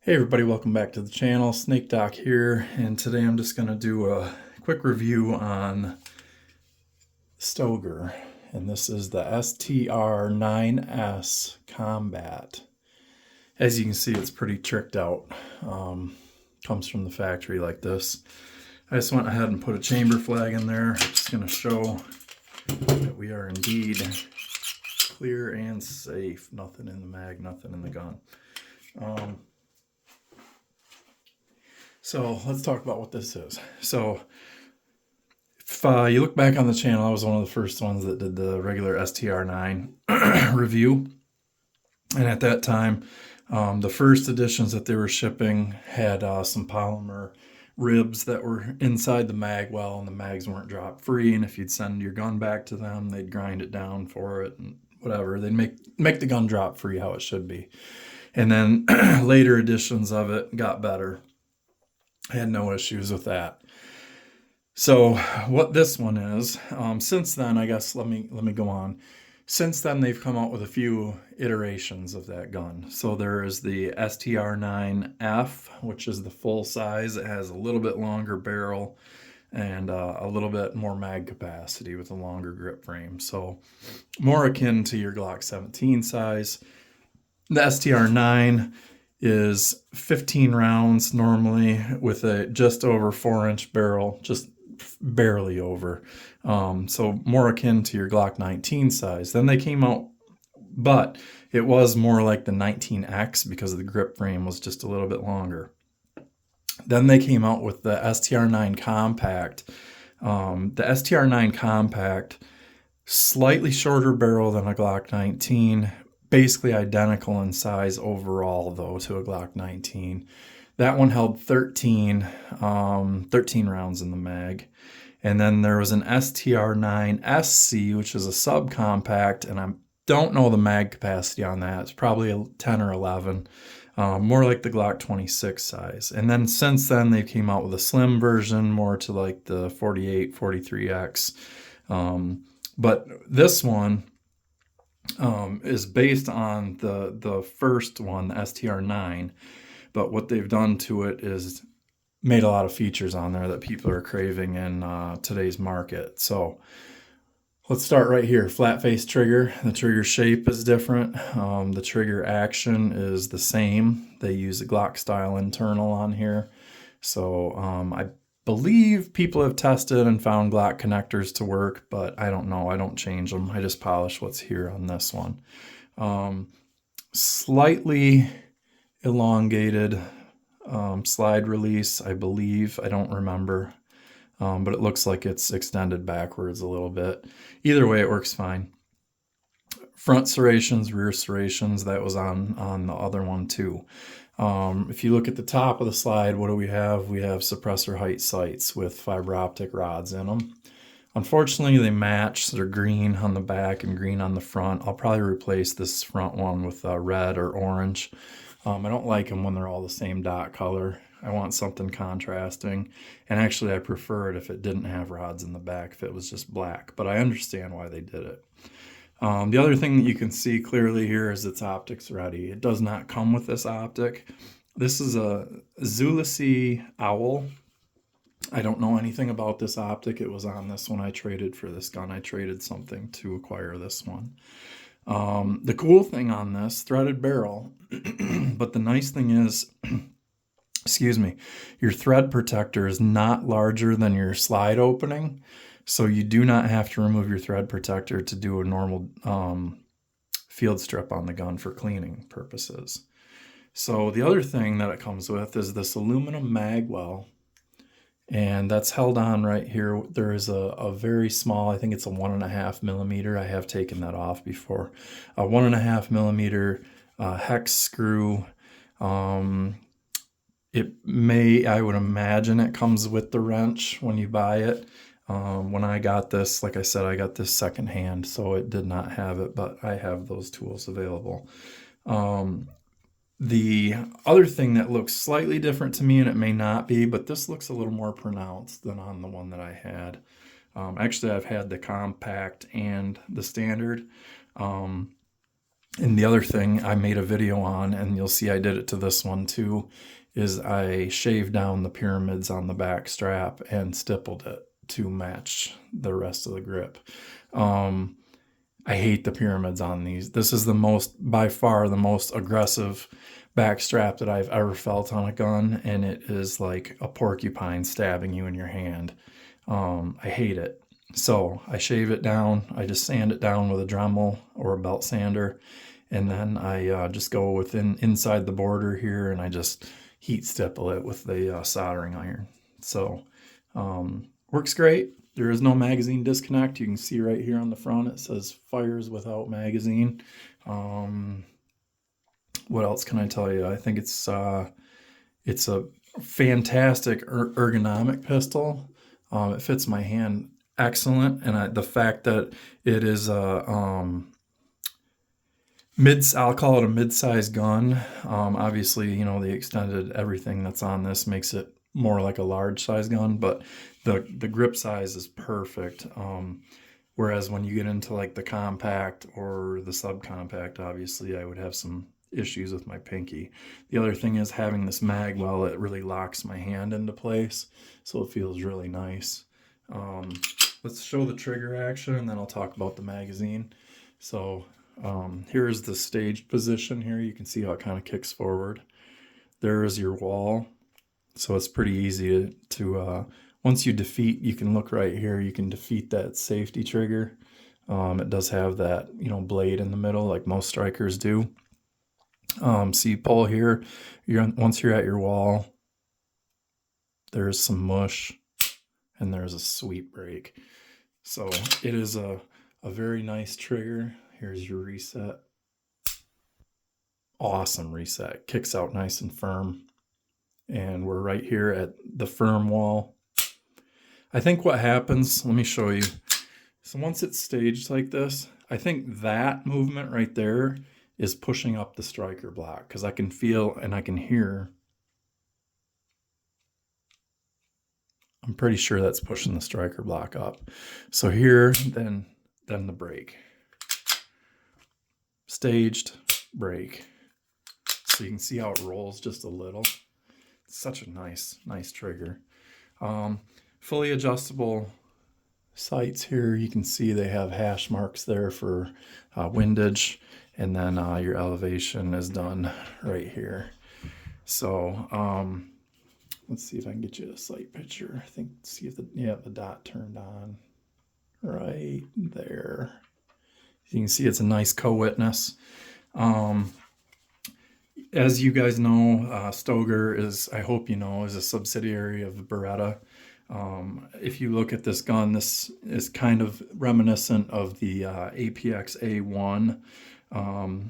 Hey everybody, welcome back to the channel. Snake Doc here, and today I'm just going to do a quick review on Stoeger, and this is the STR-9S Combat. As you can see, it's pretty tricked out. Comes from the factory like this. I just went ahead and put a chamber flag in there. Just going to show that we are indeed clear and safe. Nothing in the mag, nothing in the gun. So let's talk about what this is. So if you look back on the channel, I was one of the first ones that did the regular STR-9 review. And at that time, the first editions that they were shipping had some polymer ribs that were inside the mag well, and the mags weren't drop free. And if you'd send your gun back to them, they'd grind it down for it and whatever. They'd make the gun drop free how it should be. And then later editions of it got better. I had no issues with that. So what this one is, since then, I guess, let me go on. Since then, they've come out with a few iterations of that gun. So there is the STR-9F, which is the full size. It has a little bit longer barrel and a little bit more mag capacity with a longer grip frame. So more akin to your Glock 17 size. The STR-9 is 15 rounds normally with a just over 4-inch barrel, just barely over. So more akin to your Glock 19 size. Then they came out, but it was more like the 19X because the grip frame was just a little bit longer. Then they came out with the STR-9 Compact. The STR-9 Compact, slightly shorter barrel than a Glock 19, basically identical in size overall, though, to a Glock 19. That one held 13 rounds in the mag. And then there was an STR-9SC, which is a subcompact, and I don't know the mag capacity on that. It's probably a 10 or 11, more like the Glock 26 size. And then since then, they came out with a slim version, more to like the 48, 43X. But this one is based on the first one, the STR-9, but what they've done to it is made a lot of features on there that people are craving in today's market. So let's start right here. Flat face trigger. The trigger shape is different. The trigger action is the same. They use a Glock style internal on here. So I believe people have tested and found Glock connectors to work, but I don't know. I don't change them. I just polish what's here on this one. Slightly elongated slide release, I believe. I don't remember, but it looks like it's extended backwards a little bit. Either way, it works fine. Front serrations, rear serrations, that was on the other one too. If you look at the top of the slide, what do we have? We have suppressor height sights with fiber optic rods in them. Unfortunately, they match. So they're green on the back and green on the front. I'll probably replace this front one with red or orange. I don't like them when they're all the same dot color. I want something contrasting. And actually, I prefer it if it didn't have rods in the back, if it was just black. But I understand why they did it. The other thing that you can see clearly here is its optics ready. It does not come with this optic. This is a Zulisi Owl. I don't know anything about this optic. It was on this one I traded for this gun. I traded something to acquire this one. The cool thing on this, threaded barrel, but the nice thing is, excuse me, your thread protector is not larger than your slide opening. So you do not have to remove your thread protector to do a normal field strip on the gun for cleaning purposes. So the other thing that it comes with is this aluminum mag well, and that's held on right here. There is a very small, I think it's a 1.5 millimeter. I have taken that off before. A 1.5 millimeter hex screw. It may, I would imagine it comes with the wrench when you buy it. When I got this, like I said, I got this secondhand, so it did not have it, but I have those tools available. The other thing that looks slightly different to me, and it may not be, but this looks a little more pronounced than on the one that I had. Actually, I've had the compact and the standard. And the other thing I made a video on, and you'll see I did it to this one too, is I shaved down the pyramids on the back strap and stippled it to match the rest of the grip. I hate the pyramids on these. This is by far the most aggressive back strap that I've ever felt on a gun, and it is like a porcupine stabbing you in your hand. I hate it. So I shave it down. I just sand it down with a Dremel or a belt sander, and then I just go inside the border here, and I just heat stipple it with the soldering iron. So works great. There is no magazine disconnect. You can see right here on the front it says fires without magazine. What else can I tell you? I think it's a fantastic ergonomic pistol. It fits my hand excellent, and the fact that it is a I'll call it a mid-size gun. Obviously, you know, the extended everything that's on this makes it more like a large size gun, but the grip size is perfect. Whereas when you get into like the compact or the subcompact, obviously I would have some issues with my pinky. The other thing is having this mag well, it really locks my hand into place, so it feels really nice. Let's show the trigger action, and then I'll talk about the magazine. So here's the staged position here. You can see how it kind of kicks forward. There is your wall. So it's pretty easy to once you can look right here, you can defeat that safety trigger. It does have that, you know, blade in the middle like most strikers do. So you pull here, once you're at your wall, there's some mush and there's a sweep break. So it is a very nice trigger. Here's your reset. Awesome reset. Kicks out nice and firm. And we're right here at the firm wall. I think what happens, let me show you. So once it's staged like this, I think that movement right there is pushing up the striker block, because I can feel and I can hear. I'm pretty sure that's pushing the striker block up. So here, then the break. Staged, break. So you can see how it rolls just a little. It's such a nice trigger. Fully adjustable sights here. You can see they have hash marks there for windage, and then your elevation is done right here. So let's see if I can get you a sight picture. I think, see if the dot turned on right there. You can see it's a nice co-witness. As you guys know, Stoeger is, I hope you know, is a subsidiary of Beretta. If you look at this gun, this is kind of reminiscent of the APX A1.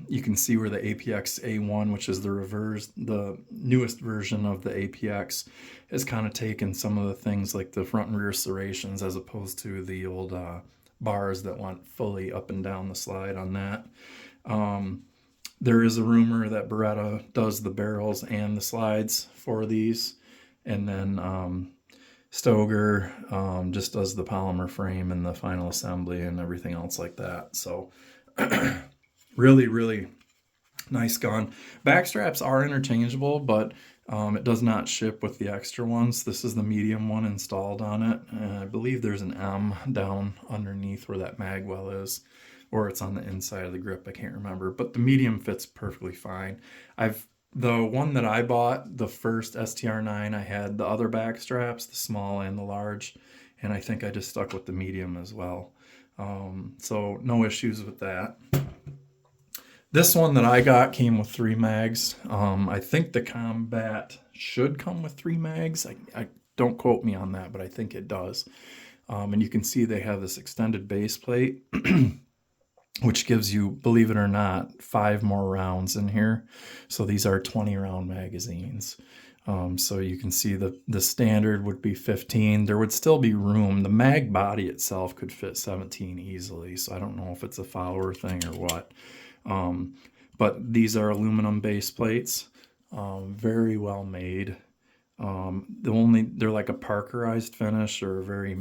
You can see where the APX A1, which is the newest version of the APX, has kind of taken some of the things like the front and rear serrations, as opposed to the old bars that went fully up and down the slide on that. There is a rumor that Beretta does the barrels and the slides for these, and then Stoeger just does the polymer frame and the final assembly and everything else like that. So really nice gun. Backstraps are interchangeable, but it does not ship with the extra ones. This is the medium one installed on it, and I believe there's an M down underneath where that mag well is, or it's on the inside of the grip, I can't remember, but the medium fits perfectly fine. The one that I bought, the first STR-9, I had the other back straps, the small and the large, and I think I just stuck with the medium as well. So no issues with that. This one that I got came with 3 mags. I think the Combat should come with 3 mags. I don't quote me on that, but I think it does. And you can see they have this extended base plate, which gives you, believe it or not, 5 more rounds in here. So these are 20-round magazines. So you can see the standard would be 15. There would still be room. The mag body itself could fit 17 easily. So I don't know if it's a follower thing or what. But these are aluminum base plates, very well made. They're like a parkerized finish, or very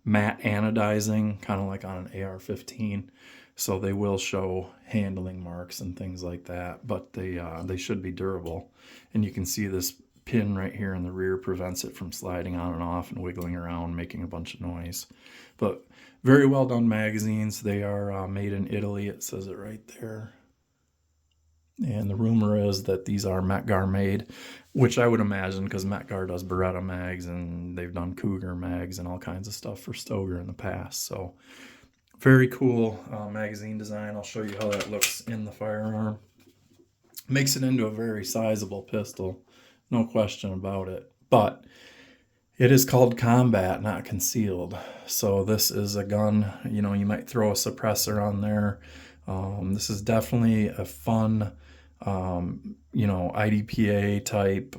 matte anodizing, kind of like on an AR-15. So they will show handling marks and things like that, but they should be durable. And you can see this pin right here in the rear prevents it from sliding on and off and wiggling around, making a bunch of noise. But very well done magazines. They are made in Italy. It says it right there. And the rumor is that these are Metgar made, which I would imagine because Metgar does Beretta mags and they've done Cougar mags and all kinds of stuff for Stoeger in the past. So very cool magazine design. I'll show you how that looks in the firearm. Makes it into a very sizable pistol, no question about it. But it is called combat, not concealed. So this is a gun, you know, you might throw a suppressor on there. This is definitely a fun, you know, IDPA type,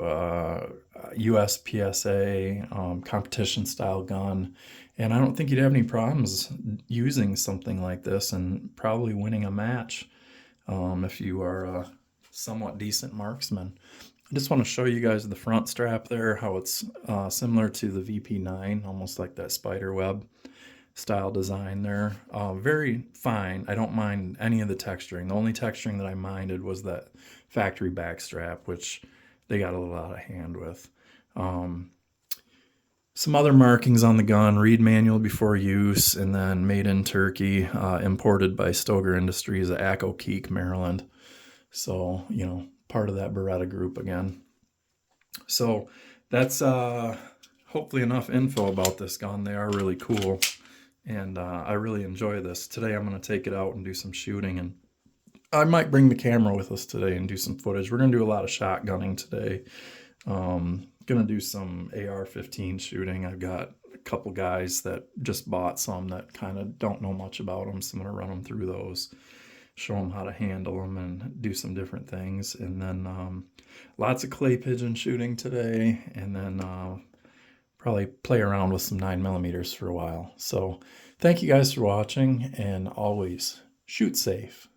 USPSA, competition style gun. And I don't think you'd have any problems using something like this and probably winning a match if you are a somewhat decent marksman. I just want to show you guys the front strap there, how it's similar to the VP9, almost like that spider web style design there. Very fine. I don't mind any of the texturing. The only texturing that I minded was that factory backstrap, which they got a little out of hand with. Some other markings on the gun: read manual before use, and then made in Turkey, imported by Stoeger Industries at Accokeek, Maryland. So, you know, part of that Beretta group again. So that's hopefully enough info about this gun. They are really cool, and I really enjoy this. Today I'm going to take it out and do some shooting, and I might bring the camera with us today and do some footage. We're going to do a lot of shotgunning today. Going to do some AR-15 shooting. I've got a couple guys that just bought some that kind of don't know much about them, so I'm going to run them through those, show them how to handle them and do some different things. And then lots of clay pigeon shooting today, and then probably play around with some 9mm for a while. So thank you guys for watching, and always shoot safe.